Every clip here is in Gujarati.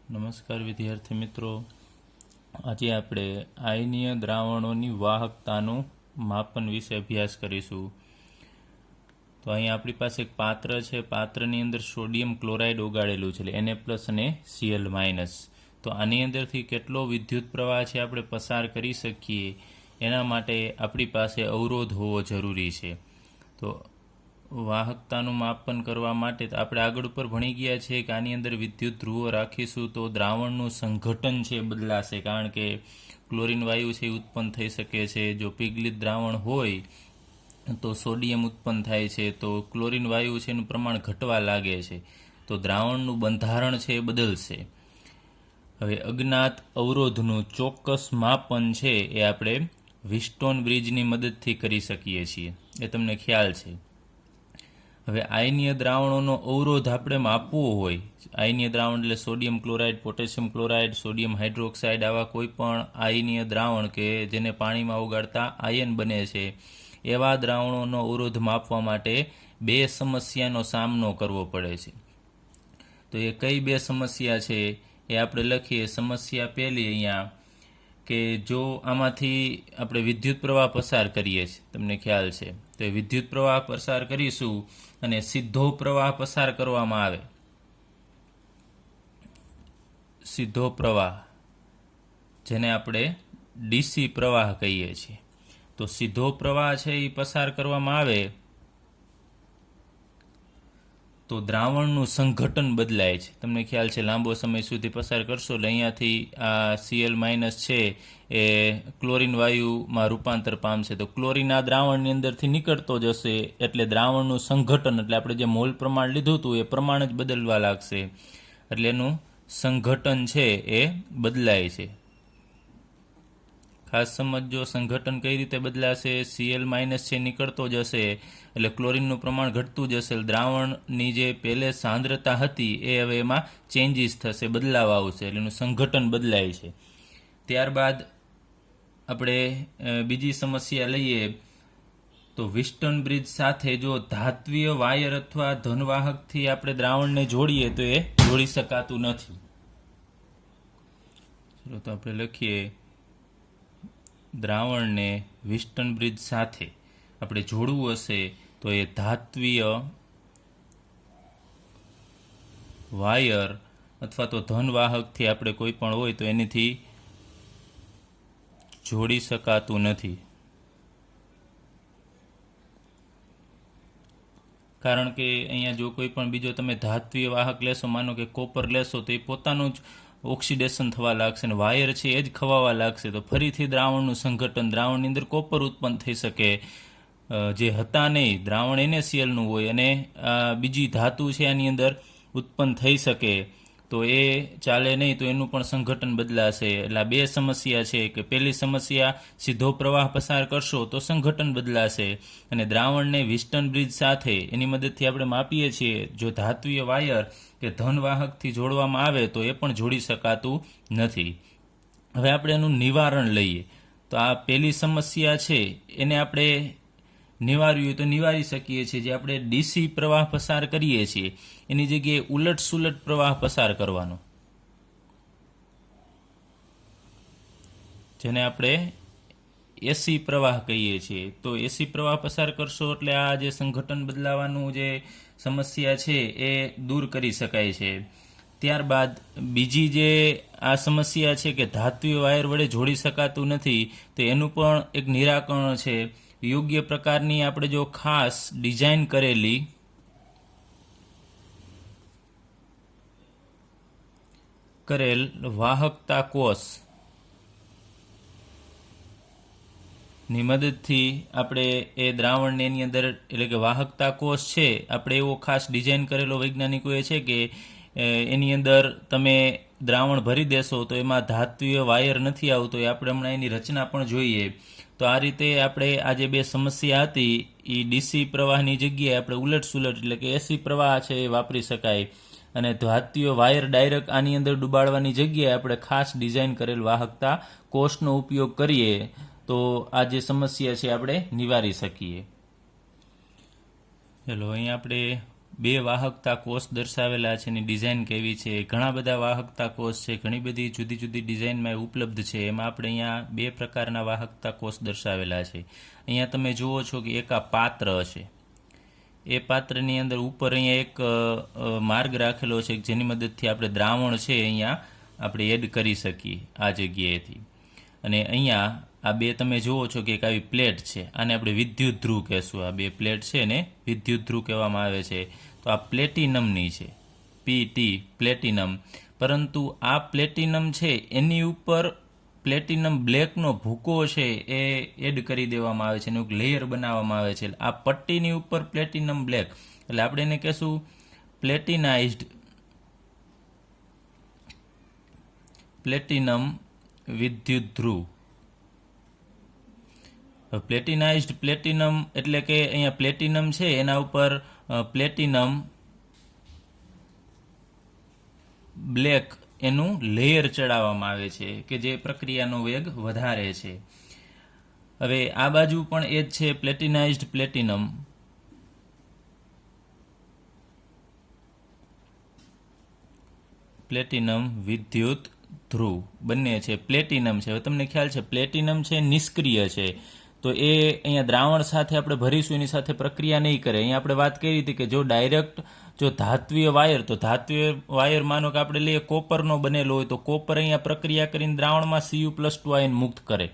નમસ્કાર વિદ્યાર્થી મિત્રો, આજે આપણે આયનીય દ્રાવણોની વાહકતાનું માપન વિશે અભ્યાસ કરીશું. તો અહીં આપણી પાસે એક પાત્ર છે. પાત્રની અંદર સોડિયમ ક્લોરાઇડ ઓગાળેલું છે, Na+ અને Cl-. તો આની અંદરથી કેટલો વિદ્યુત પ્રવાહ છે આપણે પસાર કરી શકીએ એના માટે આપણી પાસે અવરોધ હોવો જરૂરી છે. તો વાહકતાનું માપન કરવા માટે આપણે આગળ ઉપર ભણી ગયા છીએ કે આની અંદર વિદ્યુત ધ્રુવો રાખીશું તો દ્રાવણનું સંઘટન છે બદલાશે, કારણ કે ક્લોરીન વાયુ છે એ ઉત્પન્ન થઈ શકે છે. જો પીગલિત દ્રાવણ હોય તો સોડિયમ ઉત્પન્ન થાય છે, તો ક્લોરીન વાયુ છે એનું પ્રમાણ ઘટવા લાગે છે, તો દ્રાવણનું બંધારણ છે એ બદલશે. હવે અજ્ઞાત અવરોધનું ચોક્કસ માપન છે એ આપણે વિસ્ટોન બ્રિજની મદદથી કરી શકીએ છીએ, એ તમને ખ્યાલ છે. હવે આયનીય દ્રાવણોનો અવરોધ આપણે માપવો હોય, આયનીય દ્રાવણ એટલે sodium chloride, potassium chloride, sodium hydroxide, આવા કોઈ પણ આયનીય દ્રાવણ કે જેને પાણીમાં ઓગાળતા આયન બને છે, એવા દ્રાવણોનો અવરોધ માપવા માટે બે સમસ્યાનો સામનો કરવો પડે છે. તો એ કઈ બે સમસ્યા છે એ આપણે લખીએ. સમસ્યા પહેલી અહીંયા કે જો આમાંથી આપણે વિદ્યુત પ્રવાહ પસાર કરીએ છીએ, તમને ખ્યાલ છે, તો એ વિદ્યુત પ્રવાહ પસાર કરીશું અને સીધો પ્રવાહ પસાર કરવામાં આવે, સીધો પ્રવાહ જેને આપણે ડીસી પ્રવાહ કહીએ છીએ, તો સીધો પ્રવાહ છે એ પસાર કરવામાં આવે તો દ્રાવણનું સંઘટન બદલાય છે. તમને ખ્યાલ છે, લાંબો સમય સુધી પસાર કરશો એટલે અહીંયાથી આ Cl- છે એ ક્લોરીન વાયુમાં રૂપાંતર પામશે, તો ક્લોરીન આ દ્રાવણની અંદરથી નીકળતો જશે એટલે દ્રાવણનું સંઘટન, એટલે આપણે જે મોલ પ્રમાણ લીધું હતું એ પ્રમાણ જ બદલવા લાગશે, એટલે એનું સંઘટન છે એ બદલાય છે. ખાસ સમજો, સંઘટન કઈ રીતે બદલાશે. Cl- છે નીકળતો જશે એટલે ક્લોરીનનું પ્રમાણ ઘટતું જશે, દ્રાવણની જે પહેલે સાંદ્રતા હતી એ હવે એમાં ચેન્જીસ થશે, બદલાવ આવશે, એટલે એનું સંઘટન બદલાય છે. ત્યારબાદ આપણે બીજી સમસ્યા લઈએ તો વિસ્ટન બ્રિજ સાથે જો ધાત્વીય વાયર અથવા ધનવાહકથી આપણે દ્રાવણને જોડીએ તો એ જોડી શકાતું નથી. ચલો તો આપણે લખીએ, દ્રાવણને વિસ્ટન બ્રિજ સાથે આપણે જોડવું હશે તો એ ધાત્વીય વાયર અથવા તો ધનવાહકથી આપણે કોઈ પણ હોય તો એનીથી જોડી શકાતું નથી, કારણ કે અહીંયા જો કોઈ પણ બીજો તમે ધાત્વીય વાહક લેશો, માનો કે કોપર લેશો, તો એ પોતાનું જ ઓક્સિડેશન થવા લાગશે અને વાયર છે એ જ ખવાવા લાગશે, તો ફરીથી દ્રાવણનું સંઘટન, દ્રાવણની અંદર કોપર ઉત્પન્ન થઈ શકે જે હતા નહીં, દ્રાવણ NaCl હોય અને બીજી ધાતુ છે આની અંદર ઉત્પન્ન થઈ શકે, તો એ ચાલે નહીં, તો એનું પણ સંઘટન બદલાશે. એટલે આ બે સમસ્યા છે કે પહેલી સમસ્યા સીધો પ્રવાહ પસાર કરશો તો સંઘટન બદલાશે, અને દ્રાવણને વિસ્ટન બ્રિજ સાથે એની મદદથી આપણે માપીએ છીએ, જો ધાત્વીય વાયર કે ધનવાહકથી જોડવામાં આવે તો એ પણ જોડી શકાતું નથી. હવે આપણે એનું નિવારણ લઈએ તો આ પહેલી સમસ્યા છે એને આપણે નિવારવી હોય તો નિવારી શકીએ છીએ. જે આપણે ડીસી પ્રવાહ પસાર કરીએ છીએ એની જગ્યાએ ઉલટ સુલટ પ્રવાહ પસાર કરવાનો, જેને આપણે એસી પ્રવાહ કહીએ છીએ. તો એસી પ્રવાહ પસાર કરશો એટલે આ જે સંઘટન બદલાવાનું જે સમસ્યા છે એ દૂર કરી શકાય છે. ત્યારબાદ બીજી જે આ સમસ્યા છે કે ધાત્વીય વાયર વડે જોડી શકાતું નથી, તો એનું પણ એક નિરાકરણ છે. યોગ્ય પ્રકારની આપણે જો ખાસ ડિઝાઇન કરેલ વાહકતા કોષ ની મદદથી આપણે એ દ્રાવણને એની અંદર, એટલે કે વાહકતા કોષ છે, આપણે એવો ખાસ ડિઝાઇન કરેલો વૈજ્ઞાનિકોએ છે કે એની અંદર તમે દ્રાવણ ભરી દેશો તો એમાં ધાત્વીય વાયર નથી આવતો, એ આપણે હમણાં એની રચના પણ જોઈએ. તો આ રીતે આપણે આ જે બે સમસ્યા હતી એ ડીસી પ્રવાહની જગ્યાએ આપણે ઉલટ સુલટ એટલે કે એસી પ્રવાહ છે એ વાપરી શકાય, અને ધાત્વીય વાયર ડાયરેક્ટ આની અંદર ડૂબાડવાની જગ્યાએ આપણે ખાસ ડિઝાઇન કરેલ વાહકતા કોષનો ઉપયોગ કરીએ તો આ જે સમસ્યા છે આપણે નિવારી શકીએ. ચલો અહીં આપણે બે વાહકતા કોષ દર્શાવેલા છે, એની ડિઝાઇન કેવી છે, ઘણા બધા વાહકતા કોષ છે, ઘણી બધી જુદી જુદી ડિઝાઇનમાં ઉપલબ્ધ છે. એમાં આપણે અહીંયા બે પ્રકારના વાહકતા કોષ દર્શાવેલા છે. અહીંયા તમે જુઓ છો કે એક આ પાત્ર છે, એ પાત્રની અંદર ઉપર અહીંયા એક માર્ગ રાખેલો છે જેની મદદથી આપણે દ્રાવણ છે અહીંયા આપણે એડ કરી શકીએ આ જગ્યાએથી. અને અહીંયા આ બે તમે જુઓ છો કે એક આવી પ્લેટ છે, આને આપણે વિદ્યુત ધ્રુવ કહેશું. આ બે પ્લેટ છે ને વિદ્યુત ધ્રુવ કહેવામાં આવે છે. તો આ પ્લેટિનમની છે, PT પ્લેટિનમ. પરંતુ આ પ્લેટિનમ છે એની ઉપર પ્લેટિનમ બ્લેકનો ભૂકો છે એ એડ કરી દેવામાં આવે છે, એનું એક લેયર બનાવવામાં આવે છે. આ પટ્ટીની ઉપર પ્લેટિનમ બ્લેક, એટલે આપણે એને કહેશું પ્લેટિનાઇઝ્ડ પ્લેટિનમ વિદ્યુત ધ્રુવ. પ્લેટિનાઇઝ્ડ પ્લેટિનમ એટલે કે અહીંયા પ્લેટિનમ છે એના ઉપર પ્લેટિનમ બ્લેક એનું લેયર ચડાવવામાં આવે છે કે જે પ્રક્રિયાનો વેગ વધારે છે. હવે આ બાજુ પણ એ જ છે પ્લેટિનાઇઝ્ડ પ્લેટિનમ. પ્લેટિનમ વિદ્યુત ધ્રુવ બંને છે, પ્લેટિનમ છે. હવે તમને ખ્યાલ છે પ્લેટિનમ છે નિષ્ક્રિય છે, તો એ અહીંયા દ્રાવણ સાથે આપણે ભરીશું એની સાથે પ્રક્રિયા નહીં કરે. અહીંયા આપણે વાત કરી હતી કે જો ડાયરેક્ટ જો ધાત્વીય વાયર, તો ધાત્વીય વાયર માનો કે આપણે લઈએ કોપરનો બનેલો હોય તો કોપર અહીંયા પ્રક્રિયા કરીને દ્રાવણમાં Cu+2 આયન મુક્ત કરે.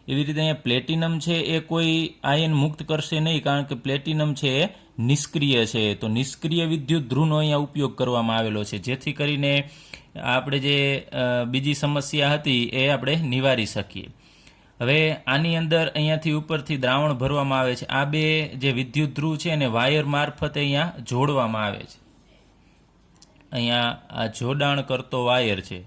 એવી રીતે અહીંયા પ્લેટિનમ છે એ કોઈ આયન મુક્ત કરશે નહીં, કારણ કે પ્લેટિનમ છે એ નિષ્ક્રિય છે. તો નિષ્ક્રિય વિદ્યુત ધ્રુવનો અહીંયા ઉપયોગ કરવામાં આવેલો છે, જેથી કરીને આપણે જે બીજી સમસ્યા હતી એ આપણે નિવારી શકીએ. હવે આની અંદર અહીંયાથી ઉપરથી દ્રાવણ ભરવામાં આવે છે. આ બે જે વિદ્યુત ધ્રુવ છે એને વાયર મારફતે અહીંયા જોડવામાં આવે છે. અહીંયા આ જોડાણ કરતો વાયર છે.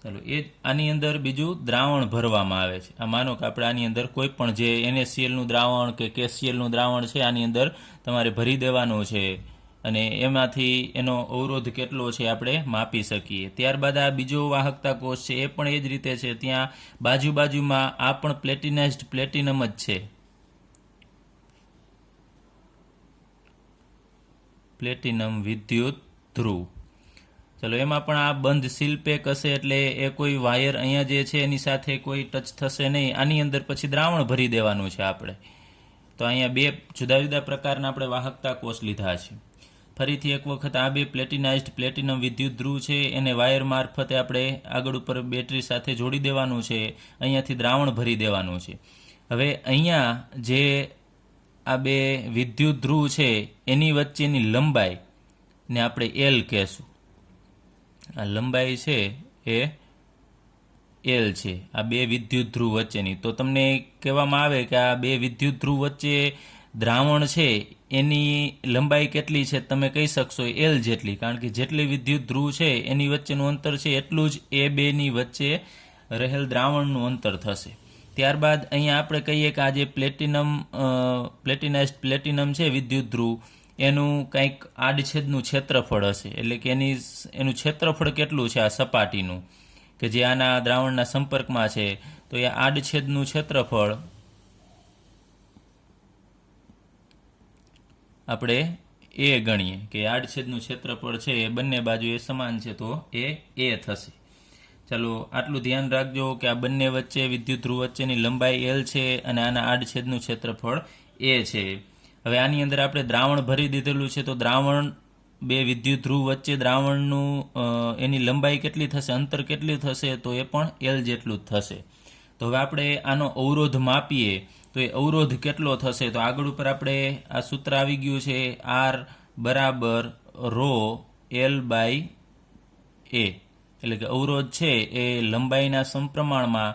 ચાલો એ જ આની અંદર બીજું દ્રાવણ ભરવામાં આવે છે. આ માનો કે આપણે આની અંદર કોઈ પણ જે NaClનું દ્રાવણ કે KClનું દ્રાવણ છે આની અંદર તમારે ભરી દેવાનું છે, અને એમાંથી એનો અવરોધ કેટલો છે આપણે માપી શકીએ. ત્યારબાદ આ બીજો વાહકતા કોષ છે એ પણ એ જ રીતે છે. ત્યાં બાજુમાં આ પણ પ્લેટિનાઇઝ્ડ પ્લેટિનમ જ છે, પ્લેટિનમ વિદ્યુત ધ્રુવ. ચલો એમાં પણ આ બંધ સીલ પેક હશે, એટલે એ કોઈ વાયર અહીંયા જે છે એની સાથે કોઈ ટચ થશે નહીં. આની અંદર પછી દ્રાવણ ભરી દેવાનું છે આપણે. તો અહીંયા બે જુદા જુદા પ્રકારના આપણે વાહકતા કોષ લીધા છે. ફરીથી એક વખત આ બે પ્લેટિનાઇઝ્ડ પ્લેટિનમ વિદ્યુત ધ્રુવ છે એને વાયર મારફતે આપણે આગળ ઉપર બેટરી સાથે જોડી દેવાનું છે, અહીંયાથી દ્રાવણ ભરી દેવાનું છે. હવે અહીંયા જે આ બે વિદ્યુત ધ્રુવ છે એની વચ્ચેની લંબાઈ ને આપણે L કહેશું. આ લંબાઈ છે એ L છે આ બે વિદ્યુત ધ્રુવ વચ્ચેની. તો તમને કહેવામાં આવે કે આ બે વિદ્યુત ધ્રુવ વચ્ચે દ્રાવણ છે એની લંબાઈ કેટલી છે, તમે કહી શકશો L જેટલી, કારણ કે જેટલી વિદ્યુત ધ્રુવ છે એની વચ્ચેનું અંતર છે એટલું જ એ બેની વચ્ચે રહેલ દ્રાવણનું અંતર થશે. ત્યારબાદ અહીંયા આપણે કહીએ કે આ જે પ્લેટિનાઇઝ્ડ પ્લેટિનમ છે વિદ્યુત ધ્રુવ, એનું કંઈક આડછેદનું ક્ષેત્રફળ હશે. એટલે કે એનું ક્ષેત્રફળ કેટલું છે આ સપાટીનું કે જે આના દ્રાવણના સંપર્કમાં છે, તો એ આડછેદનું ક્ષેત્રફળ આપણે A ગણીએ કે આડછેદનું ક્ષેત્રફળ છે એ બંને બાજુ એ સમાન છે, તો એ A થશે. ચાલો આટલું ધ્યાન રાખજો કે આ બંને વચ્ચે વિદ્યુત ધ્રુવ વચ્ચેની લંબાઈ L છે અને આના આડછેદનું ક્ષેત્રફળ A છે. હવે આની અંદર આપણે દ્રાવણ ભરી દીધેલું છે, તો દ્રાવણ બે વિદ્યુત ધ્રુવ વચ્ચે દ્રાવણનું એની લંબાઈ કેટલી થશે, અંતર કેટલું થશે, તો એ પણ L જેટલું જ થશે. તો હવે આપણે આનો અવરોધ માપીએ તો એ અવરોધ કેટલો થશે, તો આગળ ઉપર આપણે આ સૂત્ર આવી ગયું છે R બરાબર ρ L/A, એટલે કે અવરોધ છે એ લંબાઈના સમપ્રમાણમાં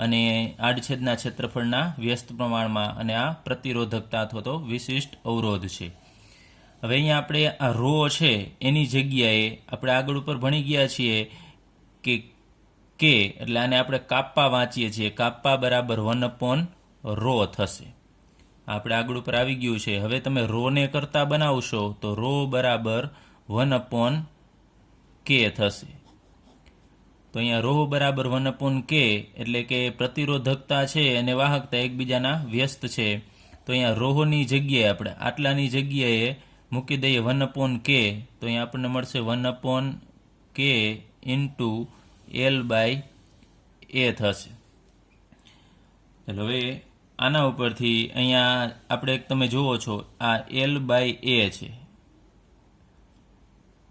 અને આડછેદના ક્ષેત્રફળના વ્યસ્ત પ્રમાણમાં, અને આ પ્રતિરોધકતા અથવા તો વિશિષ્ટ અવરોધ છે. હવે અહીંયા આપણે આ ρ છે એની જગ્યાએ આપણે આગળ ઉપર ભણી ગયા છીએ કે K, એટલે આને આપણે કાપ્પા વાંચીએ છીએ, કાપ્પા બરાબર 1/ρ થશે. આપણે આગળ ઉપર આવી ગયું છે. હવે તમે ρને કરતા બનાવશો તો ρ બરાબર 1/K થશે. તો અહીંયા ρ બરાબર 1/k, એટલે કે પ્રતિરોધકતા છે અને વાહકતા એકબીજાના વ્યસ્ત છે. તો અહીંયા ρની જગ્યાએ આપણે આટલાની જગ્યાએ મૂકી દઈએ 1/k, તો અહીંયા આપણને મળશે 1/k ઇન્ટુ L/A થશે. ચાલો હવે આના ઉપરથી અહીંયા આપણે તમે જુઓ છો આ L/A છે,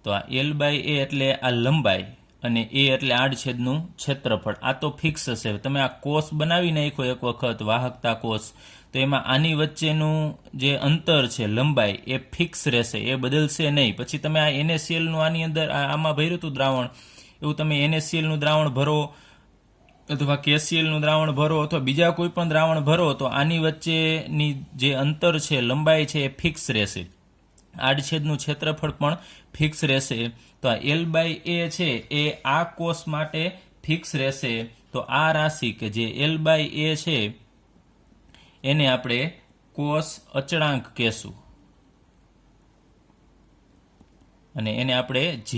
તો આ L/A એટલે આ લંબાઈ અને A એટલે આડછેદનું ક્ષેત્રફળ. આ તો ફિક્સ હશે. તમે આ કોષ બનાવી નાખો એક વખત વાહકતા કોષ, તો એમાં આની વચ્ચેનું જે અંતર છે લંબાઈ એ ફિક્સ રહેશે, એ બદલશે નહીં. પછી તમે આ NaClનું આની અંદર આમાં ભર્યું હતું દ્રાવણ, એવું તમે NaClનું દ્રાવણ ભરો અથવા KClનું દ્રાવણ ભરો અથવા બીજા કોઈ પણ દ્રાવણ ભરો, તો આની વચ્ચેની જે અંતર છે લંબાઈ છે એ ફિક્સ રહેશે, આડછેદનું ક્ષેત્રફળ પણ ફિક્સ રહેશે. તો આ L/A છે એ આ કોષ માટે ફિક્સ રહેશે. તો આ રાશિ કે જે L/A છે એને આપણે કોષ અચળાંક કહેશું અને એને આપણે G*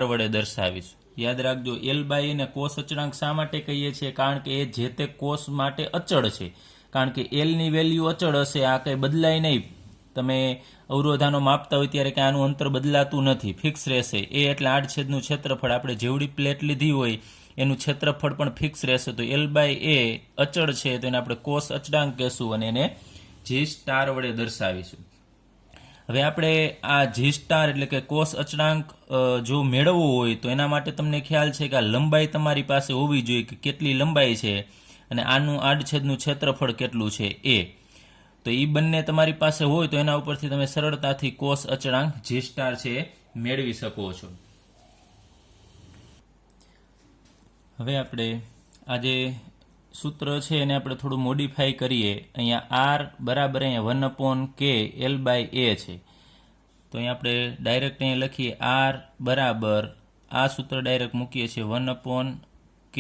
વડે દર્શાવીશું. યાદ રાખજો, L/A ને કોષ અચળાંક શા માટે કહીએ છીએ? કારણ કે એ જે તે કોષ માટે અચળ છે. કારણ કે Lની વેલ્યુ અચળ હશે, આ કંઈ બદલાય નહીં. તમે અવરોધાનો માપતા હોય ત્યારે કે આનું અંતર બદલાતું નથી, ફિક્સ રહેશે. એ એટલે આડછેદનું ક્ષેત્રફળ, આપણે જેવડી પ્લેટ લીધી હોય એનું ક્ષેત્રફળ પણ ફિક્સ રહેશે. તો L/A અચળ છે, તો એને આપણે કોષ અચળાંક કહેશું અને એને G* વડે દર્શાવીશું. હવે આપણે આ G* એટલે કે કોષ અચળાંક જો મેળવવો હોય તો એના માટે તમને ખ્યાલ છે કે આ લંબાઈ તમારી પાસે હોવી જોઈએ, કે કેટલી લંબાઈ છે અને આનું આડછેદનું ક્ષેત્રફળ કેટલું છે એ. તો એ બંને તમારી પાસે હોય તો એના ઉપરથી તમે સરળતાથી કોષ અચળાંક G* છે મેળવી શકો છો. હવે આપણે આ જે સૂત્ર છે એને આપણે થોડું મોડિફાઈ કરીએ. અહીંયા R બરાબર અહીંયા 1/k L/A છે, તો અહીંયા આપણે ડાયરેક્ટ અહીંયા લખીએ R બરાબર, આ સૂત્ર ડાયરેક્ટ મૂકીએ છીએ 1/k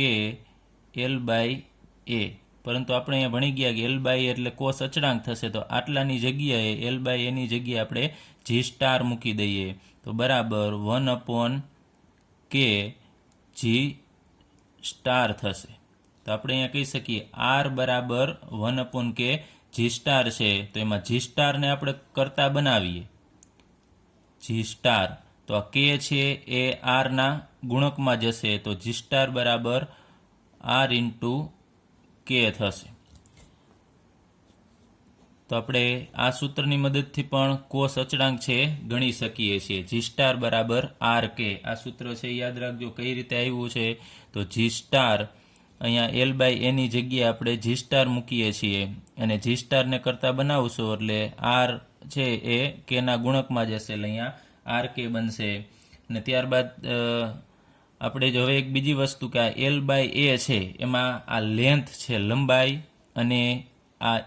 L/A. પરંતુ આપણે અહીંયા ભણી ગયા કે L/A એટલે કોષ અચળાંક થશે, તો આટલાની જગ્યાએ L/A ની જગ્યાએ આપણે G* મૂકી દઈએ, તો બરાબર 1/k G* થશે. તો આપણે અહીંયા કહી શકીએ R બરાબર 1/k G* છે, તો એમાં G* ને આપણે કરતા બનાવીએ G*, તો આ k છે એ R ના ગુણકમાં જશે, તો G* બરાબર R ઇન્ટુ k થશે. તો આપણે આ સૂત્રની મદદથી પણ કોષ અચળાંક છે ગણી શકીએ છીએ. G* બરાબર RK, આ સૂત્ર છે યાદ રાખજો કઈ રીતે આવ્યું છે. તો G* અહીંયા L/A ની જગ્યાએ આપણે G* મૂકીએ છીએ અને G* ને કરતા બનાવશો એટલે R છે એ k ના ગુણકમાં જશે, એટલે અહીંયા RK બનશે. અને ત્યારબાદ આપણે જો હવે એક બીજી વસ્તુ કે આ L/A છે એમાં આ લેન્થ છે લંબાઈ અને આ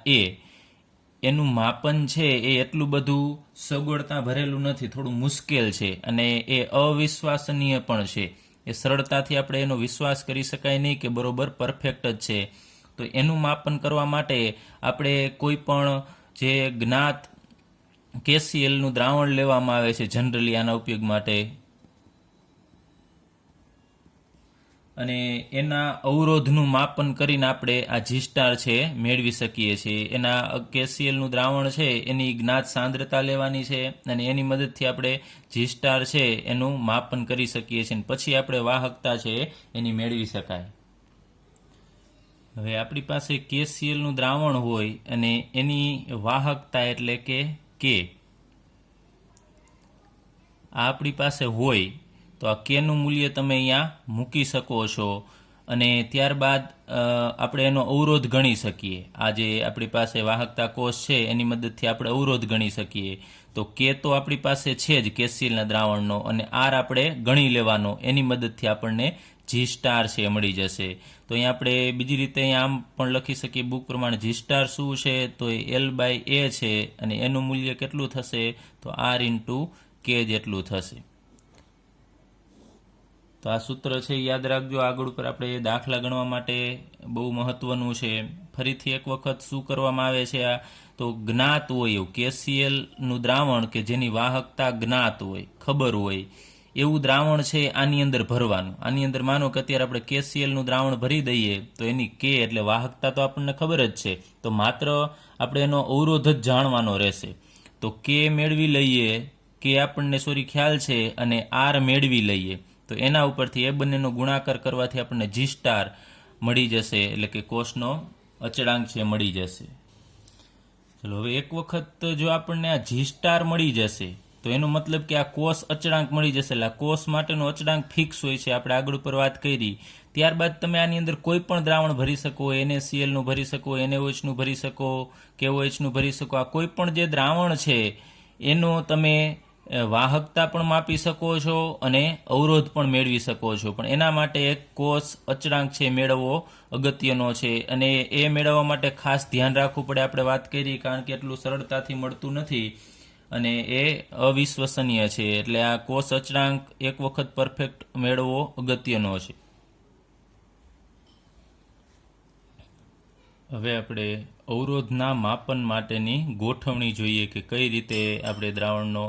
એનું માપન છે એ એટલું બધું સગવડતા ભરેલું નથી, થોડું મુશ્કેલ છે અને એ અવિશ્વસનીય પણ છે. એ સરળતાથી આપણે એનો વિશ્વાસ કરી શકાય નહીં કે બરોબર પરફેક્ટ જ છે. તો એનું માપન કરવા માટે આપણે કોઈ પણ જે જ્ઞાત KClનું દ્રાવણ લેવામાં આવે છે જનરલી આના ઉપયોગ માટે, અને એના અવરોધનું માપન કરીને આપણે આ G* છે મેળવી શકીએ છીએ. એના KClનું દ્રાવણ છે એની જ્ઞાત સાંદ્રતા લેવાની છે અને એની મદદથી આપણે G* છે એનું માપન કરી શકીએ છીએ, પછી આપણે વાહકતા છે એની મેળવી શકાય. હવે આપણી પાસે KClનું દ્રાવણ હોય અને એની વાહકતા એટલે કે K આપણી પાસે હોય, તો આ Kનું મૂલ્ય તમે અહીંયા મૂકી શકો છો અને ત્યારબાદ આપણે એનો અવરોધ ગણી શકીએ. આ જે આપણી પાસે વાહકતા કોષ છે એની મદદથી આપણે અવરોધ ગણી શકીએ. તો K તો આપણી પાસે છે જ KClના દ્રાવણનો, અને R આપણે ગણી લેવાનો, એની મદદથી આપણને G* છે મળી જશે. તો અહીંયા આપણે બીજી રીતે અહીંયા આમ પણ લખી શકીએ બુક પ્રમાણે G* શું છે, તો એ L/A છે અને એનું મૂલ્ય કેટલું થશે, તો R ઇન્ટુ K જેટલું થશે. તો આ સૂત્ર છે યાદ રાખજો, આગળ ઉપર આપણે દાખલા ગણવા માટે બહુ મહત્વનું છે. ફરીથી એક વખત શું કરવામાં આવે છે, આ તો જ્ઞાત હોય એવું KClનું દ્રાવણ કે જેની વાહકતા જ્ઞાત હોય, ખબર હોય, એવું દ્રાવણ છે આની અંદર ભરવાનું. આની અંદર માનો કે અત્યારે આપણે KClનું દ્રાવણ ભરી દઈએ તો એની K એટલે વાહકતા તો આપણને ખબર જ છે, તો માત્ર આપણે એનો અવરોધ જ જાણવાનો રહેશે. તો K મેળવી લઈએ, K આપણને ખ્યાલ છે, અને R મેળવી લઈએ તો એના ઉપરથી એ બંનેનો ગુણાકાર કરવાથી આપણને G સ્ટાર મળી જશે, એટલે કે કોષનો અચળાંક છે મળી જશે. ચલો હવે એક વખત જો આપણને આ G સ્ટાર મળી જશે તો એનો મતલબ કે આ કોષ અચળાંક મળી જશે, એટલે આ કોષ માટેનો અચળાંક ફિક્સ હોય છે, આપણે આગળ ઉપર વાત કરી. ત્યારબાદ તમે આની અંદર કોઈ પણ દ્રાવણ ભરી શકો, NaClનું ભરી શકો, NaOHનું ભરી શકો, KOHનું ભરી શકો. આ કોઈ પણ જે દ્રાવણ છે એનો તમે વાહકતા પણ માપી શકો છો અને અવરોધ પણ મેળવી શકો છો, પણ એના માટે એક કોષ અચળાંક છે મેળવવો અગત્યનો છે, અને એ મેળવવા માટે ખાસ ધ્યાન રાખવું પડે. આપણે વાત કરી, કારણ કે એટલું સરળતાથી મળતું નથી અને એ અવિશ્વસનીય છે, એટલે આ કોષ અચળાંક એક વખત પરફેક્ટ મેળવવો અગત્યનો છે. હવે આપણે અવરોધના માપન માટેની ગોઠવણી જોઈએ કે કઈ રીતે આપણે દ્રાવણનો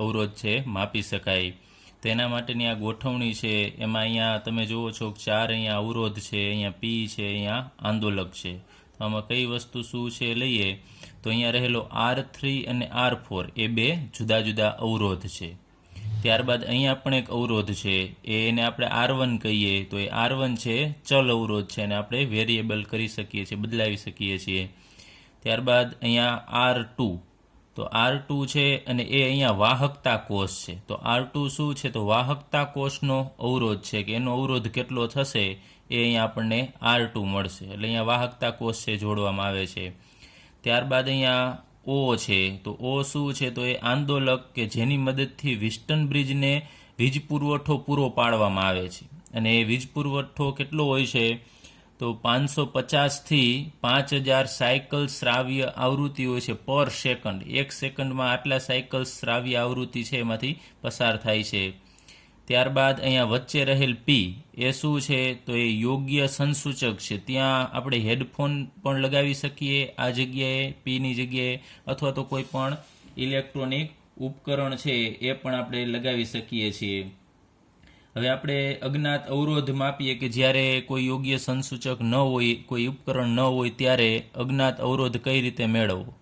અવરોધ છે માપી શકાય. તેના માટેની આ ગોઠવણી છે. એમાં અહીંયા તમે જુઓ છો 4 અહીંયા અવરોધ છે, અહીંયા P છે, અહીંયા આંદોલક છે. તો આમાં કઈ વસ્તુ શું છે લઈએ તો અહીંયા રહેલો R3 અને R4 એ બે જુદા જુદા અવરોધ છે. ત્યારબાદ અહીંયા પણ એક અવરોધ છે, એને આપણે R1 કહીએ, તો એ R1 છે ચલ અવરોધ છે, અને આપણે વેરિયેબલ કરી શકીએ છીએ, બદલાવી શકીએ છીએ. ત્યારબાદ અહીંયા R2, તો R2 છે અને એ અહીંયા વાહકતા કોષ છે. તો R2 શું છે, તો વાહકતા કોષનો અવરોધ છે, કે એનો અવરોધ કેટલો થશે એ અહીંયા આપણને R2 મળશે, એટલે અહીંયા વાહકતા કોષ છે જોડવામાં આવે છે. ત્યારબાદ અહીંયા O છે, તો O શું છે, તો એ આંદોલક કે જેની મદદથી વિસ્ટન બ્રિજને વીજ પુરવઠો પૂરો પાડવામાં આવે છે, અને એ વીજ પુરવઠો કેટલો હોય છે, તો 550થી 5000 સાયકલ શ્રાવ્ય આવૃત્તિ હોય છે પર સેકન્ડ. એક સેકન્ડમાં આટલા સાયકલ શ્રાવ્ય આવૃત્તિ છે એમાંથી પસાર થાય છે. ત્યારબાદ અહીંયા વચ્ચે રહેલ P એ શું છે, તો એ યોગ્ય સંસૂચક છે. ત્યાં આપણે હેડફોન પણ લગાવી શકીએ આ જગ્યાએ, Pની જગ્યાએ, અથવા તો કોઈ પણ ઇલેક્ટ્રોનિક ઉપકરણ છે એ પણ આપણે લગાવી શકીએ છીએ. હવે આપણે અજ્ઞાત અવરોધ માપીએ કે જ્યારે કોઈ યોગ્ય સંસૂચક ન હોય, કોઈ ઉપકરણ ન હોય, ત્યારે અજ્ઞાત અવરોધ કઈ રીતે મેળવવો.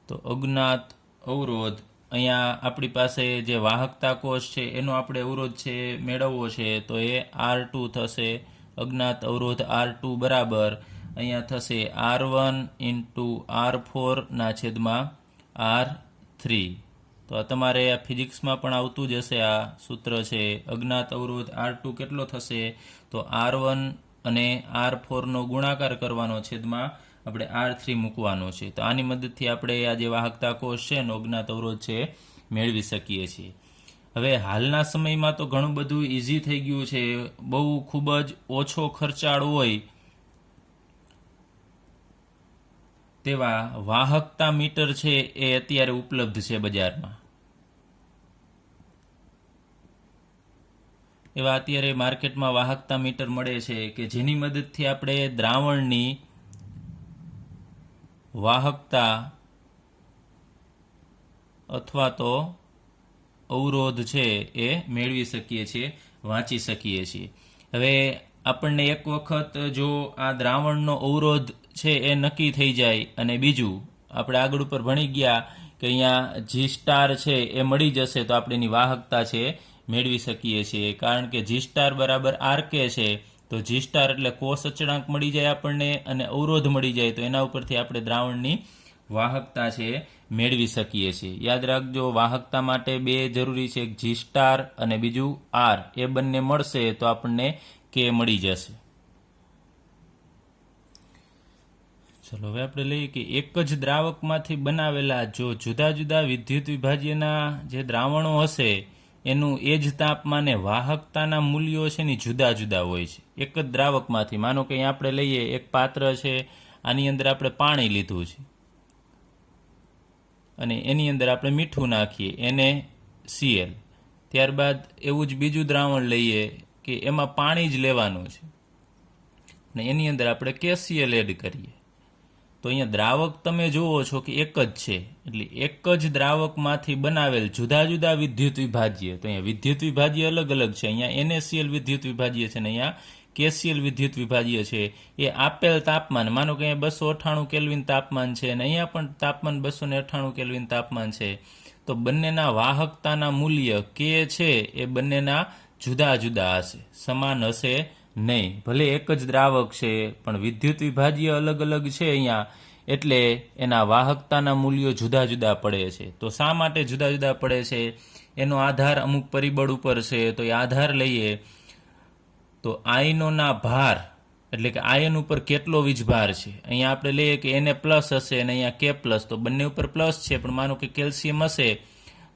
તો અજ્ઞાત અવરોધ અહીંયા આપણી પાસે જે વાહકતા કોષ છે એનો આપણે અવરોધ છે મેળવવો છે, તો એ R2 થશે. અજ્ઞાત અવરોધ R2 બરાબર અહીંયા થશે R1 × R4/R3. તો તમારે આ ફિઝિક્સમાં પણ આવતું જ હશે, આ સૂત્ર છે. અજ્ઞાત અવરોધ R2 કેટલો થશે, તો R1 અને R4નો ગુણાકાર કરવાનો, છેદમાં આપણે R3 મૂકવાનો છે. તો આની મદદથી આપણે આ જે વાહકતા કોષ છે એનો અજ્ઞાત અવરોધ છે મેળવી શકીએ છીએ. હવે હાલના સમયમાં તો ઘણું બધું ઇઝી થઈ ગયું છે, બહુ ખૂબ જ ઓછો ખર્ચાળ હોય તેવા વાહકતા મીટર છે એ અત્યારે ઉપલબ્ધ છે બજારમાં. એવા અત્યારે માર્કેટમાં વાહકતા મીટર મળે છે કે જેની મદદથી આપણે દ્રાવણની વાહકતા અથવા તો અવરોધ છે એ મેળવી શકીએ છીએ, વાંચી શકીએ છીએ. હવે આપણને એક વખત જો આ દ્રાવણનો અવરોધ છે એ નક્કી થઈ જાય, અને બીજું આપણે આગળ ઉપર ભણી ગયા કે અહીંયા G સ્ટાર છે એ મળી જશે, તો આપણે એની વાહકતા છે મેળવી શકીએ છીએ. કારણ કે G સ્ટાર બરાબર RK છે, તો G સ્ટાર એટલે કોષ અચળાંક મળી જાય આપણને, અને અવરોધ મળી જાય, તો એના ઉપરથી આપણે દ્રાવણની વાહકતા છે મેળવી શકીએ છીએ. યાદ રાખજો, વાહકતા માટે બે જરૂરી છે, G સ્ટાર અને બીજું R. એ બંને મળશે તો આપણને K મળી જશે. ચલો હવે આપણે લઈએ કે એક જ દ્રાવકમાંથી બનાવેલા જો જુદા જુદા વિદ્યુત વિભાજ્યના જે દ્રાવણો હશે એનું એ જ તાપમાને વાહકતાના મૂલ્યો છે ને જુદા જુદા હોય છે. એક જ દ્રાવકમાંથી, માનો કે અહીંયા આપણે લઈએ એક પાત્ર છે, આની અંદર આપણે પાણી લીધું છે અને એની અંદર આપણે મીઠું નાખીએ NaCl. ત્યારબાદ એવું જ બીજું દ્રાવણ લઈએ કે એમાં પાણી જ લેવાનું છે અને એની અંદર આપણે KCl એડ કરીએ. તો અહીંયા દ્રાવક તમે જુઓ છો કે એક જ છે, એટલે એક જ દ્રાવકમાંથી બનાવેલ જુદા જુદા વિદ્યુત વિભાજ્ય. તો અહીંયા વિદ્યુત વિભાજ્ય અલગ અલગ છે. અહીંયા NaCl વિદ્યુત વિભાજ્ય છે ને અહીંયા KCl વિદ્યુત વિભાજ્ય છે. એ આપેલ તાપમાન, માનો કે અહીંયા 298 કેલ્વિન તાપમાન છે અને અહીંયા પણ તાપમાન 298 કેલ્વિન તાપમાન છે, તો બંનેના વાહકતાના મૂલ્ય K છે એ બંનેના જુદા જુદા હશે, સમાન હશે નહીં. ભલે એક જ દ્રાવક છે પણ વિદ્યુત વિભાજ્ય અલગ અલગ છે અહીંયા, એટલે એના વાહકતાના મૂલ્યો જુદા જુદા પડે છે. તો શા માટે જુદા જુદા પડે છે? એનો આધાર અમુક પરિબળ ઉપર છે. તો એ આધાર લઈએ તો આયનોના ભાર, એટલે કે આયન ઉપર કેટલો વીજભાર છે. અહીંયા આપણે લઈએ કે Na પ્લસ હશે અને અહીંયા K પ્લસ, તો બંને ઉપર પ્લસ છે, પણ માનો કે કેલ્શિયમ હશે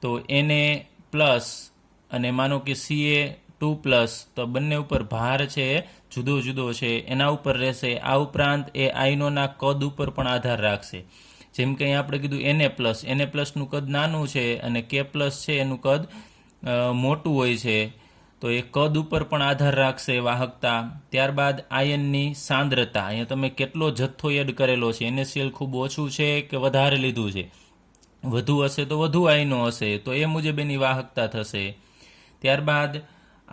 તો Na પ્લસ અને માનો કે Ca2 પ્લસ, તો બંને ઉપર ભાર છે જુદો જુદો છે, એના ઉપર રહેશે. આ ઉપરાંત એ આયનોના કદ ઉપર પણ આધાર રાખશે. જેમ કે અહીંયા આપણે કીધું Na પ્લસનું કદ નાનું છે અને K પ્લસ છે એનું કદ મોટું હોય છે, તો એ કદ ઉપર પણ આધાર રાખશે વાહકતા. ત્યારબાદ આયનની સાંદ્રતા, અહીંયા તમે કેટલો જથ્થો એડ કરેલો છે, NaCl ખૂબ ઓછું છે કે વધારે લીધું છે, વધુ હશે તો વધુ આયનો હશે, તો એ મુજબ એની વાહકતા થશે. ત્યારબાદ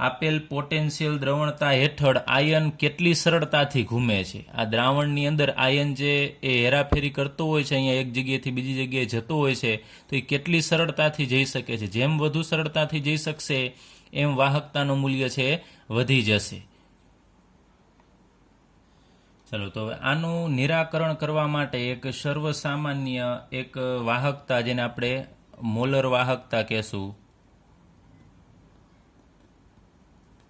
આપેલ પોટેન્શિયલ દ્રવણતા હેઠળ આયન કેટલી સરળતાથી ઘૂમે છે. આ દ્રાવણની અંદર આયન જે એ હેરાફેરી કરતો હોય છે, અહીંયા એક જગ્યાએથી બીજી જગ્યાએ જતો હોય છે, તો એ કેટલી સરળતાથી જઈ શકે છે. જેમ વધુ સરળતાથી જઈ શકશે એમ વાહકતાનું મૂલ્ય છે વધી જશે. ચલો, તો હવે આનું નિરાકરણ કરવા માટે એક સર્વસામાન્ય એક વાહકતા, જેને આપણે મોલર વાહકતા કહેશું,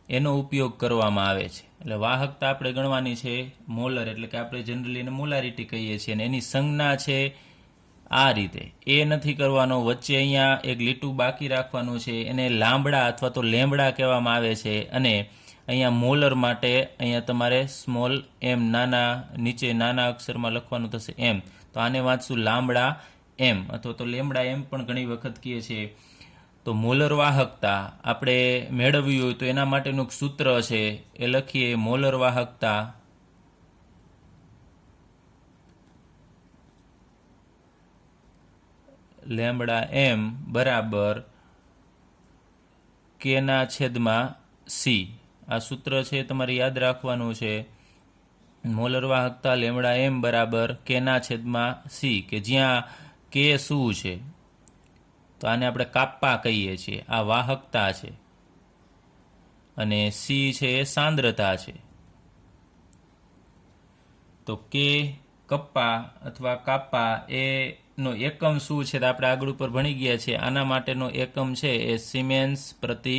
એનો ઉપયોગ કરવામાં આવે છે. એટલે વાહકતા આપણે ગણવાની છે મોલર, એટલે કે આપણે જનરલી એને મોલારિટી કહીએ છીએ, અને એની સંજ્ઞા છે આ રીતે. એ નથી કરવાનો, વચ્ચે અહીંયા એક લીટું બાકી રાખવાનું છે, એને લાંબડા અથવા તો લેમડા કહેવામાં આવે છે. અને અહીંયા મોલર માટે અહીંયા તમારે સ્મોલ m, નાના નીચે નાના અક્ષરમાં લખવાનું થશે m, તો આને વાંચશું લાંબડા m અથવા તો લેમડા m પણ ઘણી વખત કહીએ છીએ. તો મોલર વાહકતા આપણે મેળવવી હોય તો એના માટેનું એક સૂત્ર છે, એ લખીએ. મોલર વાહકતા લેમડા m બરાબર K/C. આ સૂત્ર છે તમારે યાદ રાખવાનું છે. મોલર વાહકતા લેમડા m બરાબર K/C, કે જ્યાં K શું છે, તો આને આપણે કાપ્પા કહીએ છીએ, આ વાહકતા છે, અને C છે એ સાંદ્રતા છે. તો K કપ્પા અથવા કાપ્પા એનો એકમ શું છે, તો આપણે આગળ ઉપર ભણી ગયા છીએ. આના માટેનો એકમ છે એ સિમેન્સ પ્રતિ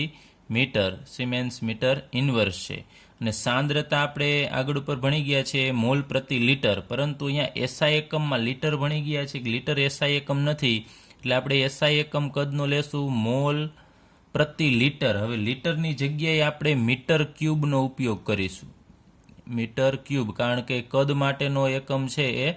મીટર, સિમેન્સ મીટર ઇન્વર્સ છે. અને સાંદ્રતા આપણે આગળ ઉપર ભણી ગયા છે મોલ પ્રતિ લીટર, પરંતુ અહીંયા SI એકમમાં લીટર ભણી ગયા છે, લીટર SI એકમ નથી, એટલે આપણે SI એકમ કદનો લેશું મોલ પ્રતિ લીટર. હવે લીટરની જગ્યાએ આપણે મીટર ક્યુબનો ઉપયોગ કરીશું, મીટર ક્યુબ, કારણ કે કદ માટેનો એકમ છે એ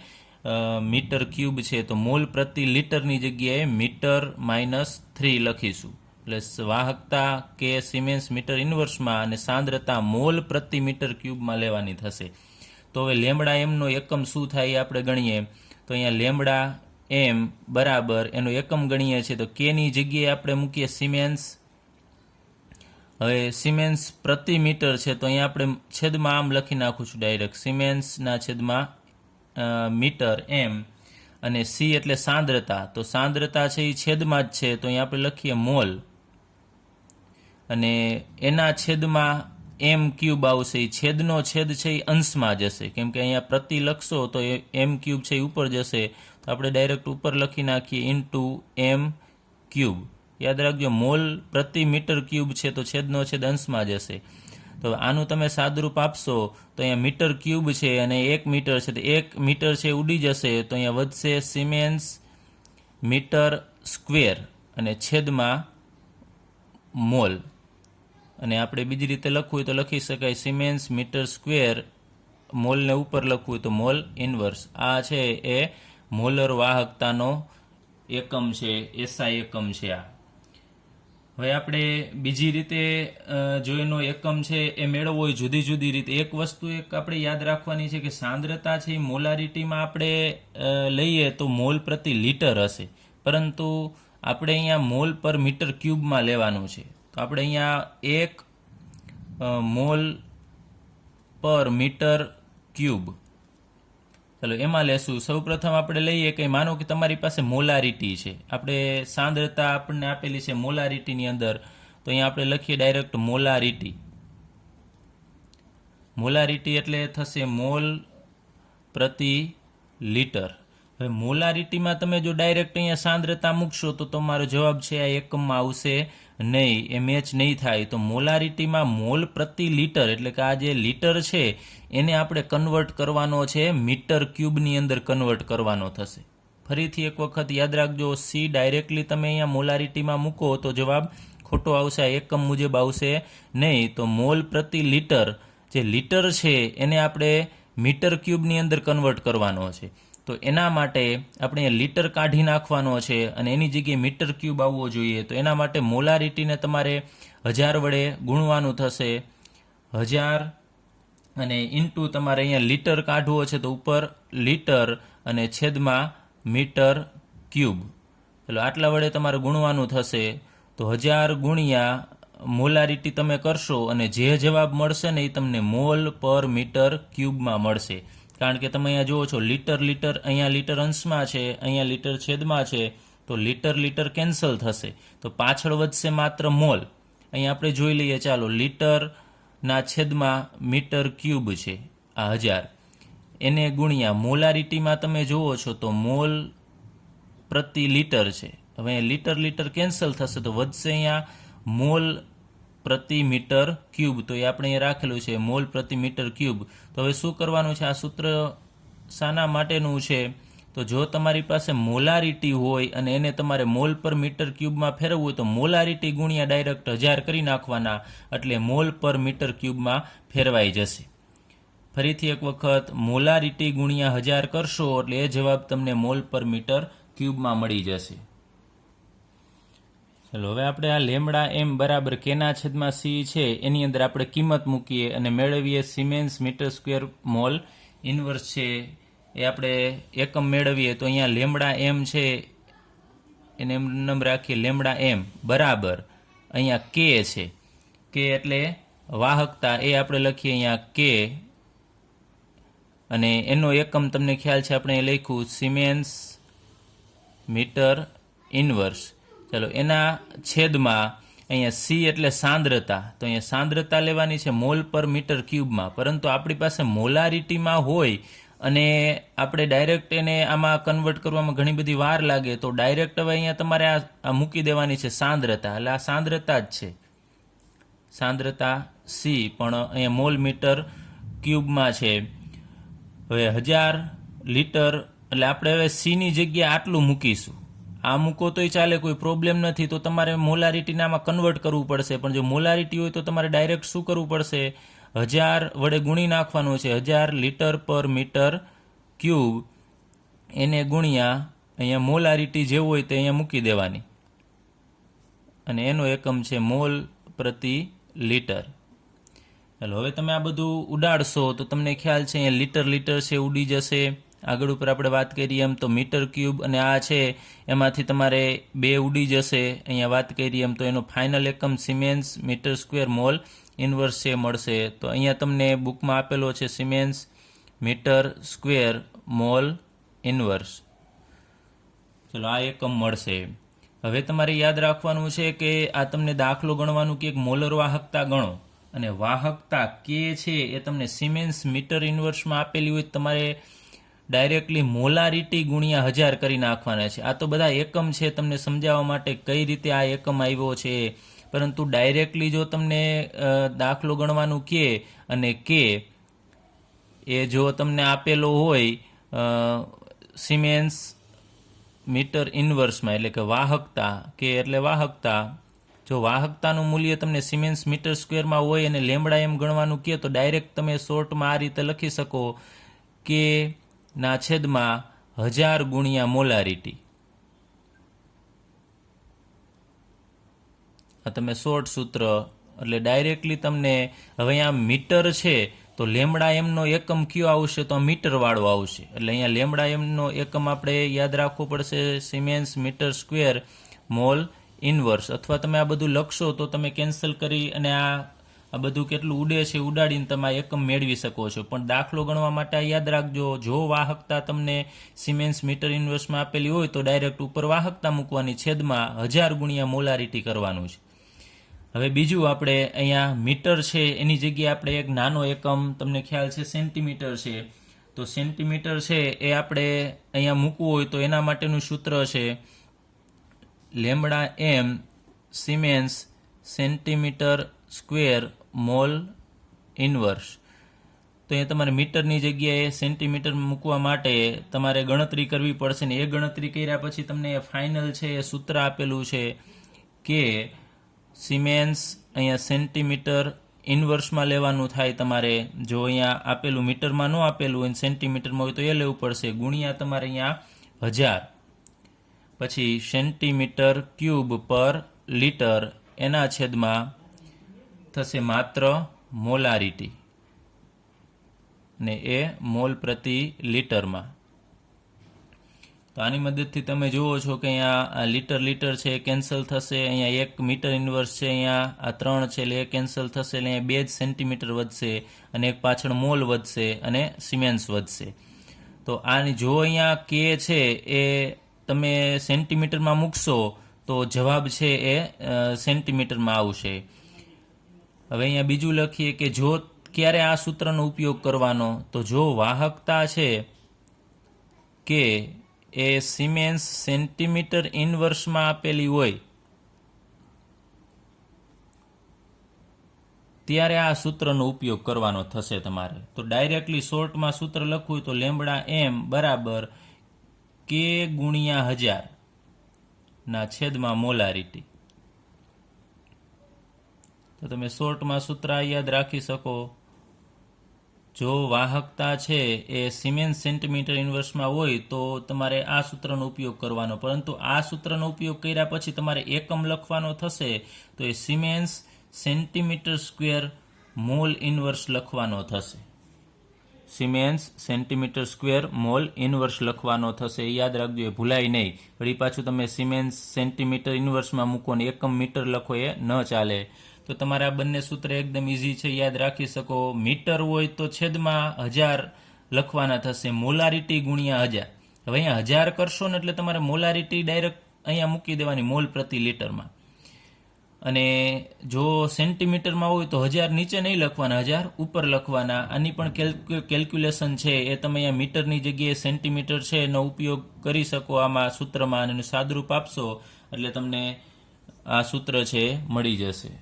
મીટર ક્યુબ છે. તો મોલ પ્રતિ લીટરની જગ્યાએ મીટર -3 લખીશું. એટલે વાહકતા કે સિમેન્સ મીટર ઇન્વર્સમાં અને સાંદ્રતા મોલ પ્રતિ મીટર ક્યુબમાં લેવાની થશે. તો હવે લેમડા એમનો એકમ શું થાય એ આપણે ગણીએ. તો અહીંયા લેમડા એમ બરાબર એનો એકમ ગણીએ છીએ, તો કેની જગ્યાએ આપણે મૂકીએ સિમેન્સ. હવે સિમેન્સ પ્રતિ મીટર છે, તો અહીંયા આપણે છેદમાં આમ લખી નાખું છું ડાયરેક્ટ, સિમેન્સના છેદમાં મીટર એમ, અને સી એટલે સાંદ્રતા. તો સાંદ્રતા છે એ છેદમાં જ છે, તો અહીંયા આપણે લખીએ મોલ, અને એના છેદમાં એમ ક્યુબ આવશે. એ છેદનો છેદ છે એ અંશમાં જશે, કેમ કે અહીંયા પ્રતિ લખશો તો એ એમ ક્યુબ છે એ ઉપર જશે, તો આપણે ડાયરેક્ટ ઉપર લખી નાખીએ ઇન્ટુ એમ ક્યુબ. યાદ રાખજો, મોલ પ્રતિ મીટર ક્યુબ છે તો છેદનો છેદ અંશમાં જશે. તો આનું તમે સાદરૂપ આપશો તો અહીંયા મીટર ક્યુબ છે અને 1 મીટર છે, તો 1 મીટર છે ઉડી જશે, તો અહીંયા વધશે સિમેન્સ મીટર સ્ક્વેર અને છેદમાં મોલ. અને આપણે બીજી રીતે લખવું હોય તો લખી શકાય સિમેન્સ મીટર સ્ક્વેર, મોલને ઉપર લખવું હોય તો મોલ ઇન્વર્સ. આ છે એ મોલર વાહકતાનો એકમ છે, SI એકમ છે આ. હવે આપણે બીજી રીતે જો એનો એકમ છે એ મેળવવો હોય જુદી જુદી રીતે, એક વસ્તુ એક આપણે યાદ રાખવાની છે કે સાંદ્રતા છે એ મોલારિટીમાં આપણે લઈએ તો મોલ પ્રતિ લીટર હશે, પરંતુ આપણે અહીંયા મોલ પર મીટર ક્યુબમાં લેવાનું છે. તો આપણે અહીંયા 1 મોલ પર મીટર ક્યુબ, ચલો એમાં લેશું. સૌપ્રથમ આપણે લઈએ કે માનો કે તમારી પાસે મોલારિટી છે, આપણે સાંદ્રતા આપણને આપેલી છે મોલારિટીની અંદર, તો અહીંયા આપણે લખીએ ડાયરેક્ટ મોલારિટી. મોલારિટી એટલે થશે મોલ પ્રતિ લીટર. હવે મોલારિટીમાં તમે જો ડાયરેક્ટ અહીંયા સાંદ્રતા મૂકશો તો તમારો જવાબ છે આ એકમમાં આવશે નહીં, એ મેચ નહીં થાય. તો મોલારિટીમાં મોલ પ્રતિ લીટર એટલે કે આ જે લીટર છે એને આપણે કન્વર્ટ કરવાનો છે મીટર ક્યુબની અંદર કન્વર્ટ કરવાનો થશે. ફરીથી એક વખત યાદ રાખજો, સી ડાયરેક્ટલી તમે અહીંયા મોલારિટીમાં મૂકો તો જવાબ ખોટો આવશે, એકમ મુજબ આવશે નહીં. તો મોલ પ્રતિ લીટર, જે લીટર છે એને આપણે મીટર ક્યુબની અંદર કન્વર્ટ કરવાનો છે. તો એના માટે આપણે લીટર કાઢી નાખવાનો છે અને એની જગ્યાએ મીટર ક્યુબ આવવો જોઈએ. તો એના માટે મોલારિટીને તમારે 1000 વડે ગુણવાનું થશે. 1000 અને ઇન્ટુ તમારે અહીંયા લીટર કાઢવો છે તો ઉપર લીટર અને છેદમાં મીટર ક્યુબ, એટલે આટલા વડે તમારે ગુણવાનું થશે. તો 1000 ગુણ્યા મોલારિટી તમે કરશો અને જે જવાબ મળશે ને એ તમને મોલ પર મીટર ક્યુબમાં મળશે. કારણ કે તમે અહીંયા જુઓ છો લીટર લીટર, અહીંયા લીટર અંશમાં છે, અહીંયા લીટર છેદમાં છે, તો લીટર લીટર કેન્સલ થશે, તો પાછળ વધશે માત્ર મોલ. અહીંયા આપણે જોઈ લઈએ, ચાલો લીટરના છેદમાં મીટર ક્યુબ છે આ 1000, એને ગુણ્યા મોલારિટીમાં તમે જુઓ છો તો મોલ પ્રતિ લીટર છે. હવે અહીંયા લીટર લીટર કેન્સલ થશે તો વધશે અહીંયા મોલ પ્રતિ મીટર ક્યુબ, તો એ આપણે અહીંયા રાખેલું છે મોલ પ્રતિ મીટર ક્યુબ. તો હવે શું કરવાનું છે, આ સૂત્ર શાના માટેનું છે, તો જો તમારી પાસે મોલારિટી હોય અને એને તમારે મોલ પર મીટર ક્યુબમાં ફેરવવું હોય તો મોલારિટી ગુણ્યા ડાયરેક્ટ 1000 કરી નાખવાના, એટલે મોલ પર મીટર ક્યુબમાં ફેરવાઈ જશે. ફરીથી એક વખત મોલારિટી ગુણ્યા 1000 કરશો એટલે એ જવાબ તમને મોલ પર મીટર ક્યુબમાં મળી જશે. ચલો હવે આપણે આ લેમડા એમ બરાબર કેના છેદમાં સી છે એની અંદર આપણે કિંમત મૂકીએ અને મેળવીએ siemens metre square mole inverse છે એ આપણે એકમ મેળવીએ. તો અહીંયા લેમડા એમ છે એને એમ રાખીએ લેમડા એમ બરાબર અહીંયા કે છે, કે એટલે વાહકતા, એ આપણે લખીએ અહીંયા કે, અને એનો એકમ તમને ખ્યાલ છે આપણે લખ્યું સિમેન્સ મીટર ઇન્વર્સ. ચલો એના છેદમાં અહીંયા સી એટલે સાંદ્રતા, તો અહીંયા સાંદ્રતા લેવાની છે મોલ પર મીટર ક્યુબમાં, પરંતુ આપણી પાસે મોલારિટીમાં હોય અને આપણે ડાયરેક્ટ એને આમાં કન્વર્ટ કરવામાં ઘણી બધી વાર લાગે, તો ડાયરેક્ટ હવે અહીંયા તમારે આ મૂકી દેવાની છે સાંદ્રતા, એટલે આ સાંદ્રતા જ છે, સાંદ્રતા સી પણ અહીંયા મોલ મીટર ક્યુબમાં છે. હવે 1000 લીટર એટલે આપણે હવે સીની જગ્યાએ આટલું મૂકીશું, આ મૂકો તોય ચાલે, કોઈ પ્રોબ્લેમ નથી. તો તમારે મોલારિટીને આમાં કન્વર્ટ કરવું પડશે, પણ જો મોલારિટી હોય તો તમારે ડાયરેક્ટ શું કરવું પડશે, 1000 વડે ગુણી નાખવાનું છે, 1000 લીટર પર મીટર ક્યુબ, એને ગુણ્યા અહીંયા મોલારિટી જેવું હોય તે અહીંયા મૂકી દેવાની, અને એનો એકમ છે મોલ પ્રતિ લીટર. ચાલો હવે તમે આ બધું ઉડાડશો તો તમને ખ્યાલ છે અહીંયા લીટર લીટર છે ઉડી જશે. આગળ ઉપર આપણે વાત કરીએ એમ તો મીટર ક્યુબ અને આ છે એમાંથી તમારે 2 ઉડી જશે અહીંયા વાત કરીએ એમ, તો એનો ફાઇનલ એકમ siemens metre square mole inverse છે મળશે. તો અહીંયા તમને બુકમાં આપેલો છે siemens metre square mole inverse. ચલો આ એકમ મળશે. હવે તમારે યાદ રાખવાનું છે કે આ તમને દાખલો ગણવાનું કે એક મોલર વાહકતા ગણો, અને વાહકતા કે છે એ તમને સિમેન્સ મીટર ઇન્વર્સમાં આપેલી હોય તમારે ડાયરેક્ટલી મોલારિટી ગુણ્યા 1000 કરી નાખવાના છે. આ તો બધા એકમ છે તમને સમજાવવા માટે કઈ રીતે આ એકમ આવ્યો છે, પરંતુ ડાયરેક્ટલી જો તમને દાખલો ગણવાનું કહે અને કે એ જો તમને આપેલો હોય સિમેન્સ મીટર ઇન્વર્સમાં, એટલે કે વાહકતા, કે એટલે વાહકતા, જો વાહકતાનું મૂલ્ય તમને સિમેન્સ મીટર સ્ક્વેરમાં હોય અને લેમડા એમ ગણવાનું કહે તો ડાયરેક્ટ તમે શોર્ટમાં આ રીતે લખી શકો કે ના છેદમાં 1000 ગુણ્યા મોલારિટી. તમે શોર્ટ સૂત્ર એટલે ડાયરેક્ટલી તમને હવે અહીંયા મીટર છે તો લેમડા એમનો એકમ કયો આવશે તો મીટર વાળો આવશે એટલે અહીંયા લેમડા એમનો એકમ આપણે યાદ રાખવો પડશે siemens metre square mole inverse અથવા તમે આ બધું લખશો તો તમે કેન્સલ કરી અને આ બધું કેટલું ઉડે છે ઉડાડીને તમે આ એકમ મેળવી શકો છો પણ દાખલો ગણવા માટે યાદ રાખજો જો વાહકતા તમને સિમેન્સ મીટર ઇનવર્સમાં આપેલી હોય તો ડાયરેક્ટ ઉપર વાહકતા મૂકવાની છેદમાં 1000 ગુણ્યા મોલારિટી કરવાનું છે હવે બીજું આપણે અહીંયા મીટર છે એની જગ્યાએ આપણે એક નાનો એકમ તમને ખ્યાલ છે સેન્ટીમીટર છે તો સેન્ટીમીટર છે એ આપણે અહીંયા મૂકવું હોય તો એના માટેનું સૂત્ર છે lambda m siemens centimetre square mole inverse તો એ તમારે મીટરની જગ્યાએ સેન્ટીમીટર મૂકવા માટે તમારે ગણતરી કરવી પડશે ને એ ગણતરી કર્યા પછી તમને ફાઇનલ છે એ સૂત્ર આપેલું છે કે સિમેન્સ અહીંયા સેન્ટીમીટર ઇનવર્સમાં લેવાનું થાય તમારે જો અહીંયા આપેલું મીટરમાં ન આપેલું હોય સેન્ટીમીટરમાં હોય તો એ લેવું પડશે ગુણ્યા તમારે અહીંયા 1000 પછી સેન્ટીમીટર ક્યુબ પર લીટર એના છેદમાં થશે માત્ર મોલારિટી ને એ મોલ પ્રતિ લીટરમાં તો આની મદદથી તમે જુઓ છો કે અહીંયા લીટર છે એ કેન્સલ થશે અહીંયા 1 મીટર ઇન્વર્સ છે અહીંયા આ 3 છે એટલે એ કેન્સલ થશે એટલે અહીંયા 2 જ સેન્ટીમીટર વધશે અને એક પાછળ મોલ વધશે અને સિમેન્સ વધશે તો આની જો અહીંયા કે છે એ તમે સેન્ટીમીટરમાં મૂકશો તો જવાબ છે એ સેન્ટીમીટરમાં આવશે હવે અહીંયા બીજું લખીએ કે જો ક્યારે આ સૂત્રનો ઉપયોગ કરવાનો તો જો વાહકતા છે કે એ સિમેન્સ સેન્ટીમીટર ઇનવર્સમાં આપેલી હોય ત્યારે આ સૂત્રનો ઉપયોગ કરવાનો થશે તમારે તો ડાયરેક્ટલી શોર્ટમાં સૂત્ર લખવું હોય તો લેમ્બડા એમ બરાબર કે ગુણ્યા 1000 ના છેદમાં મોલારિટી તો તમે શોર્ટમાં સૂત્ર યાદ રાખી શકો જો વાહકતા છે એ સિમેન્સ સેન્ટીમીટર ઇન્વર્સમાં હોય તો તમારે આ સૂત્રનો ઉપયોગ કરવાનો પરંતુ આ સૂત્રનો ઉપયોગ કર્યા પછી તમારે એકમ લખવાનો થશે તો એ siemens centimetre square mole inverse લખવાનો થશે siemens centimetre square mole inverse લખવાનો થશે એ યાદ રાખજો એ ભૂલાય નહીં વળી પાછું તમે સિમેન્સ સેન્ટીમીટર ઇનવર્સમાં મૂકો ને એકમ મીટર લખો એ ન ચાલે તો તમારે આ બંને સૂત્ર એકદમ ઇઝી છે યાદ રાખી શકો મીટર હોય તો છેદમાં 1000 લખવાના થશે મોલારિટી ગુણ્યા 1000 હવે અહીંયા 1000 કરશો ને એટલે તમારે મોલારિટી ડાયરેક્ટ અહીંયા મૂકી દેવાની મોલ પ્રતિ લીટરમાં અને જો સેન્ટીમીટરમાં હોય તો 1000 નીચે નહીં લખવાના 1000 ઉપર લખવાના આની પણ કેલ્ક્યુલેશન છે એ તમે અહીંયા મીટરની જગ્યાએ સેન્ટીમીટર છે એનો ઉપયોગ કરી શકો આમાં સૂત્રમાં અને એનું સાદરૂપ આપશો એટલે તમને આ સૂત્ર છે મળી જશે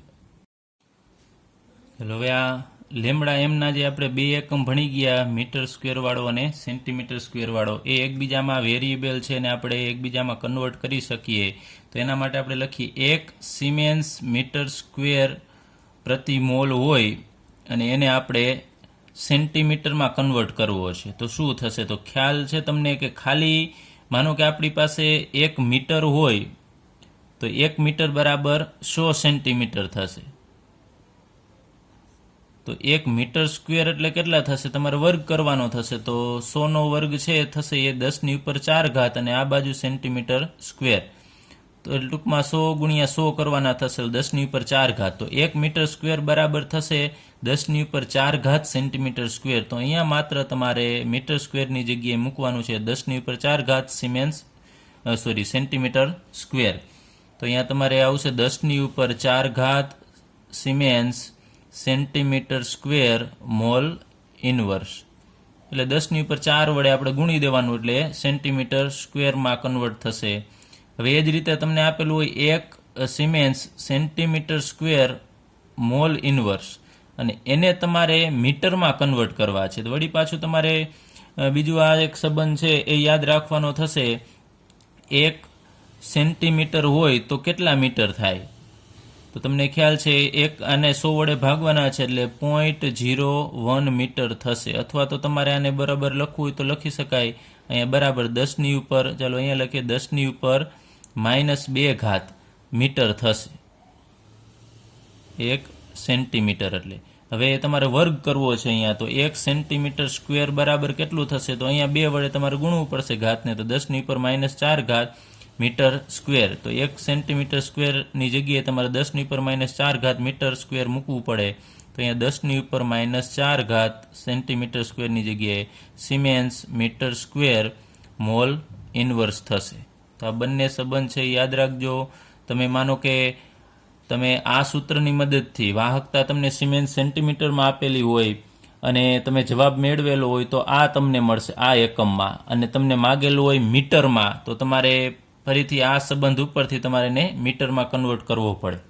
હવે આ લેમ્બડા એમના જે આપણે બે એકમ ભણી ગયા મીટર સ્ક્વેર વાળો અને સેન્ટીમીટર સ્ક્વેર વાળો એ એકબીજામાં વેરિયેબલ છે અને આપણે એકબીજામાં કન્વર્ટ કરી શકીએ તો એના માટે આપણે લખીએ 1 સિમેન્સ મીટર સ્ક્વેર પ્રતિ મોલ હોય અને એને આપણે સેન્ટીમીટરમાં કન્વર્ટ કરવો છે તો શું થશે તો ખ્યાલ છે તમને કે ખાલી માનો કે આપણી પાસે 1 મીટર હોય તો 1 મીટર બરાબર 100 સેન્ટીમીટર થશે તો 1 મીટર સ્ક્વેર એટલે કેટલા થશે તમારે વર્ગ કરવાનો થશે તો 100 નો વર્ગ છે થશે એ 10⁴ અને આ બાજુ સેન્ટીમીટર સ્ક્વેર તો ટૂંકમાં 100 ગુણ્યા 100 કરવાના થશે 10⁴ તો 1 મીટર સ્ક્વેર બરાબર થશે 10⁴ સેન્ટીમીટર સ્ક્વેર તો અહીંયા માત્ર તમારે મીટર સ્ક્વેરની જગ્યાએ મૂકવાનું છે 10⁴ સિમેન્સ સેન્ટીમીટર સ્ક્વેર તો અહીંયા તમારે આવશે 10⁴ siemens centimetre square mole inverse એટલે 10⁴ વડે આપણે ગુણી દેવાનું એટલે સેન્ટીમીટર સ્ક્વેરમાં કન્વર્ટ થશે હવે એ જ રીતે તમને આપેલું હોય 1 siemens centimetre square mole inverse અને એને તમારે મીટરમાં કન્વર્ટ કરવા છે તો વળી પાછું તમારે બીજું આ એક સંબંધ છે એ યાદ રાખવાનો થશે 1 સેન્ટીમીટર હોય તો કેટલા મીટર થાય તો તમને ખ્યાલ છે 1 આને 100 વડે ભાગવાના છે એટલે 0.01 મીટર થશે અથવા તો તમારે આને બરાબર લખવું હોય તો લખી શકાય અહીંયા બરાબર 10⁻, ચાલો અહીંયા લખીએ 10⁻² મીટર થશે 1 સેન્ટીમીટર એટલે હવે તમારે વર્ગ કરવો છે અહીંયા તો 1 સેન્ટીમીટર સ્ક્વેર બરાબર કેટલું થશે તો અહીંયા 2 વડે તમારે ગુણવું પડશે ઘાતને તો 10⁻⁴ ઘાત મીટર સ્ક્વેર તો 1 સેન્ટીમીટર સ્ક્વેરની જગ્યાએ તમારે 10⁻⁴ ઘાત મીટર સ્ક્વેર મૂકવું પડે તો અહીંયા 10⁻⁴ ઘાત સેન્ટીમીટર સ્ક્વેરની જગ્યાએ siemens metre square mole inverse થશે. તો આ બંને સંબંધ છે યાદ રાખજો. તમે માનો કે તમે આ સૂત્રની મદદથી વાહકતા તમને સિમેન્સ સેન્ટીમીટરમાં આપેલી હોય અને તમે જવાબ મેળવેલો હોય તો આ તમને મળશે આ એકમમાં અને તમને માગેલું હોય મીટરમાં તો તમારે ફરીથી આ સંબંધ ઉપરથી તમારે એને મીટરમાં કન્વર્ટ કરવો પડે.